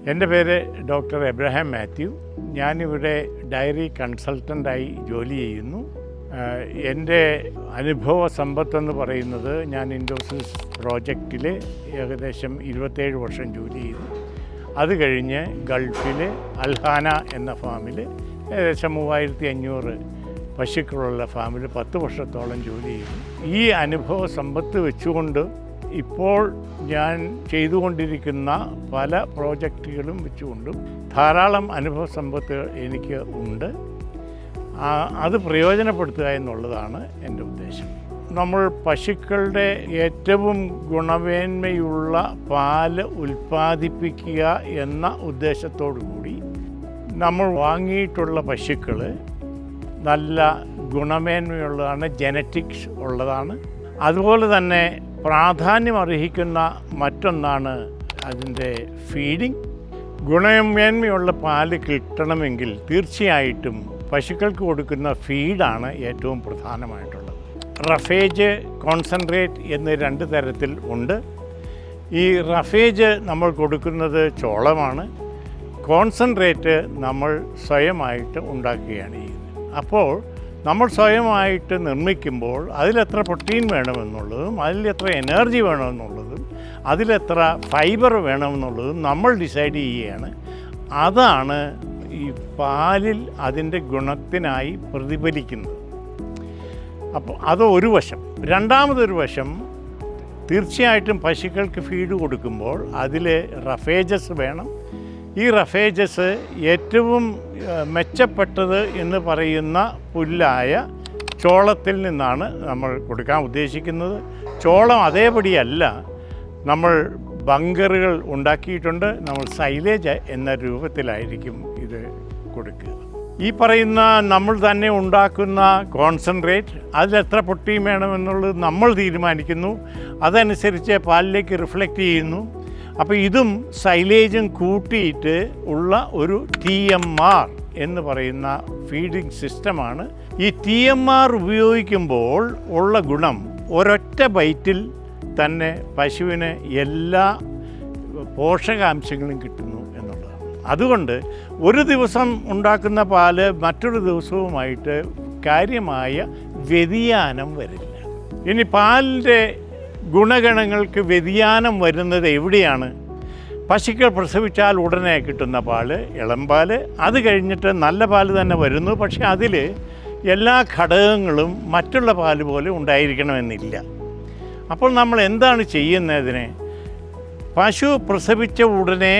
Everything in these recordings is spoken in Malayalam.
എൻ്റെ പേര് ഡോക്ടർ എബ്രഹാം മാത്യു. ഞാനിവിടെ ഡയറി കൺസൾട്ടൻ്റായി ജോലി ചെയ്യുന്നു. എൻ്റെ അനുഭവ സമ്പത്തെന്ന് പറയുന്നത്, ഞാൻ ഇൻഡോസിസ് പ്രോജക്റ്റിൽ ഏകദേശം 27 വർഷം ജോലി ചെയ്തു. അത് കഴിഞ്ഞ് ഗൾഫിൽ അൽഹാന എന്ന ഫാമിൽ ഏകദേശം 3500 പശുക്കളുള്ള ഫാമിൽ 10 വർഷത്തോളം ജോലി ചെയ്തു. ഈ അനുഭവ സമ്പത്ത് വെച്ചുകൊണ്ട് ഇപ്പോൾ ഞാൻ ചെയ്തുകൊണ്ടിരിക്കുന്ന പല പ്രോജക്റ്റുകളും വെച്ചുകൊണ്ടും ധാരാളം അനുഭവ സമ്പത്ത് എനിക്ക് ഉണ്ട്. അത് പ്രയോജനപ്പെടുത്തുക എന്നുള്ളതാണ് എൻ്റെ ഉദ്ദേശം. നമ്മൾ പശുക്കളുടെ ഏറ്റവും ഗുണമേന്മയുള്ള പാല് ഉൽപ്പാദിപ്പിക്കുക എന്ന ഉദ്ദേശത്തോടു കൂടി നമ്മൾ വാങ്ങിയിട്ടുള്ള പശുക്കൾ നല്ല ഗുണമേന്മയുള്ളതാണ്, ജനറ്റിക്സ് ഉള്ളതാണ്. അതുപോലെ തന്നെ പ്രാധാന്യം അർഹിക്കുന്ന മറ്റൊന്നാണ് അതിൻ്റെ ഫീഡിങ്. ഗുണമേന്മയുള്ള പാല് കിട്ടണമെങ്കിൽ തീർച്ചയായിട്ടും പശുക്കൾക്ക് കൊടുക്കുന്ന ഫീഡാണ് ഏറ്റവും പ്രധാനമായിട്ടുള്ളത്. റഫേജ്, കോൺസെൻട്രേറ്റ് എന്ന് 2 തരത്തിൽ ഉണ്ട്. ഈ റഫേജ് നമ്മൾ കൊടുക്കുന്നത് ചോളമാണ്. കോൺസെൻട്രേറ്റ് നമ്മൾ സ്വയമായിട്ട് ഉണ്ടാക്കുകയാണ് ചെയ്യുന്നത്. അപ്പോൾ നമ്മൾ സ്വയമായിട്ട് നിർമ്മിക്കുമ്പോൾ അതിലെത്ര പ്രോട്ടീൻ വേണമെന്നുള്ളതും അതിലെത്ര എനർജി വേണമെന്നുള്ളതും അതിലെത്ര ഫൈബർ വേണമെന്നുള്ളതും നമ്മൾ ഡിസൈഡ് ചെയ്യുകയാണ്. അതാണ് ഈ പാലിൽ അതിൻ്റെ ഗുണത്തിനായി പ്രതിഫലിക്കുന്നത്. അപ്പോൾ അത് ഒരു വശം. രണ്ടാമതൊരു വശം, തീർച്ചയായിട്ടും പശുക്കൾക്ക് ഫീഡ് കൊടുക്കുമ്പോൾ അതിൽ റഫേജസ് വേണം. ഈ റഫേജസ് ഏറ്റവും മെച്ചപ്പെട്ടത് എന്ന് പറയുന്ന പുല്ലായ ചോളത്തിൽ നിന്നാണ് നമ്മൾ കൊടുക്കാൻ ഉദ്ദേശിക്കുന്നത്. ചോളം അതേപടിയല്ല, നമ്മൾ ബങ്കറുകൾ ഉണ്ടാക്കിയിട്ടുണ്ട്. നമ്മൾ സൈലേജ് എന്ന രൂപത്തിലായിരിക്കും ഇത് കൊടുക്കുക. ഈ പറയുന്ന നമ്മൾ തന്നെ ഉണ്ടാക്കുന്ന കോൺസെൻട്രേറ്റ്, അതിലെത്ര പ്രോട്ടീൻ വേണമെന്നുള്ളത് നമ്മൾ തീരുമാനിക്കുന്നു. അതനുസരിച്ച് പാലിലേക്ക് റിഫ്ലക്റ്റ് ചെയ്യുന്നു. അപ്പോൾ ഇതും സൈലേജും കൂട്ടിയിട്ട് ഉള്ള ഒരു TMR എന്ന് പറയുന്ന ഫീഡിംഗ് സിസ്റ്റമാണ്. ഈ TMR ഉപയോഗിക്കുമ്പോൾ ഉള്ള ഗുണം, ഒരൊറ്റ ബൈറ്റിൽ തന്നെ പശുവിന് എല്ലാ പോഷകാംശങ്ങളും കിട്ടുന്നു എന്നുള്ളതാണ്. അതുകൊണ്ട് ഒരു ദിവസം ഉണ്ടാക്കുന്ന പാല് മറ്റൊരു ദിവസവുമായിട്ട് കാര്യമായ വ്യതിയാനം വരില്ല. ഇനി പാലിൻ്റെ ഗുണഗണങ്ങൾക്ക് വ്യതിയാനം വരുന്നത് എവിടെയാണ്? പശുക്കൾ പ്രസവിച്ചാൽ ഉടനെ കിട്ടുന്ന പാല്, ഇളം പാല്. അത് കഴിഞ്ഞിട്ട് നല്ല പാല് തന്നെ വരുന്നു. പക്ഷേ അതിൽ എല്ലാ ഘടകങ്ങളും മറ്റുള്ള പാല് പോലെ ഉണ്ടായിരിക്കണമെന്നില്ല. അപ്പോൾ നമ്മൾ എന്താണ് ചെയ്യുന്നതിന്? പശു പ്രസവിച്ച ഉടനെ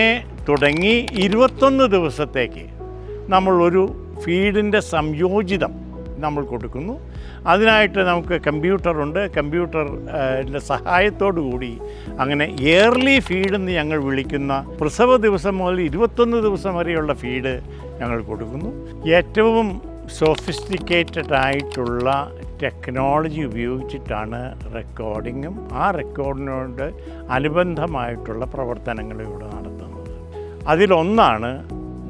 തുടങ്ങി 21 ദിവസത്തേക്ക് നമ്മൾ ഒരു ഫീഡിൻ്റെ സംയോജിതം നമ്മൾ കൊടുക്കുന്നു. അതിനായിട്ട് നമുക്ക് കമ്പ്യൂട്ടറുണ്ട്. കമ്പ്യൂട്ടറിൻ്റെ സഹായത്തോടു കൂടി അങ്ങനെ ഇയർലി ഫീഡെന്ന് ഞങ്ങൾ വിളിക്കുന്ന പ്രസവ ദിവസം മുതൽ 21 ദിവസം വരെയുള്ള ഫീഡ് ഞങ്ങൾ കൊടുക്കുന്നു. ഏറ്റവും സോഫിസ്റ്റിക്കേറ്റഡ് ആയിട്ടുള്ള ടെക്നോളജി ഉപയോഗിച്ചിട്ടാണ് റെക്കോർഡിങ്ങും ആ റെക്കോർഡിനോട് അനുബന്ധമായിട്ടുള്ള പ്രവർത്തനങ്ങളും ഇവിടെ നടത്തുന്നത്. അതിലൊന്നാണ്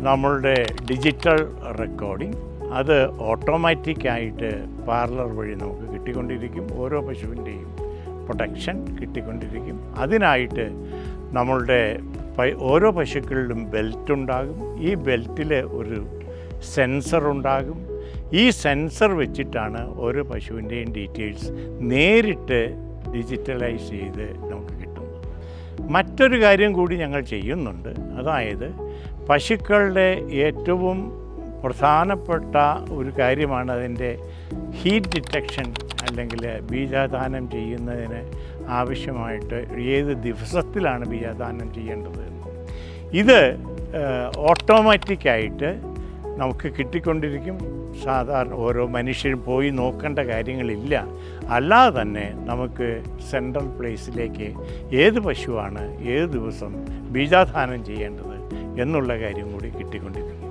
നമ്മളുടെ ഡിജിറ്റൽ റെക്കോർഡിംഗ്. അത് ഓട്ടോമാറ്റിക്കായിട്ട് പാർലർ വഴി നമുക്ക് കിട്ടിക്കൊണ്ടിരിക്കും. ഓരോ പശുവിൻ്റെയും പ്രൊട്ടക്ഷൻ കിട്ടിക്കൊണ്ടിരിക്കും. അതിനായിട്ട് നമ്മളുടെ ഓരോ പശുക്കളിലും ബെൽറ്റ് ഉണ്ടാകും. ഈ ബെൽറ്റിൽ ഒരു സെൻസർ ഉണ്ടാകും. ഈ സെൻസർ വെച്ചിട്ടാണ് ഓരോ പശുവിൻ്റെയും ഡീറ്റെയിൽസ് നേരിട്ട് ഡിജിറ്റലൈസ് ചെയ്ത് നമുക്ക് കിട്ടുന്നത്. മറ്റൊരു കാര്യം കൂടി ഞങ്ങൾ ചെയ്യുന്നുണ്ട്. അതായത് പശുക്കളുടെ ഏറ്റവും പ്രധാനപ്പെട്ട ഒരു കാര്യമാണ് അതിൻ്റെ ഹീറ്റ് ഡിറ്റക്ഷൻ, അല്ലെങ്കിൽ ബീജാദാനം ചെയ്യുന്നതിന് ആവശ്യമായിട്ട് ഏത് ദിവസത്തിലാണ് ബീജാദാനം ചെയ്യേണ്ടത്. ഇത് ഓട്ടോമാറ്റിക്കായിട്ട് നമുക്ക് കിട്ടിക്കൊണ്ടിരിക്കും. സാധാരണ ഓരോ മനുഷ്യരും പോയി നോക്കേണ്ട കാര്യങ്ങളില്ല. അല്ലാതെ തന്നെ നമുക്ക് സെൻട്രൽ പ്ലേസിലേക്ക് ഏത് പശുവാണ് ഏത് ദിവസം ബീജാദാനം ചെയ്യേണ്ടത് എന്നുള്ള കാര്യം കൂടി കിട്ടിക്കൊണ്ടിരിക്കും.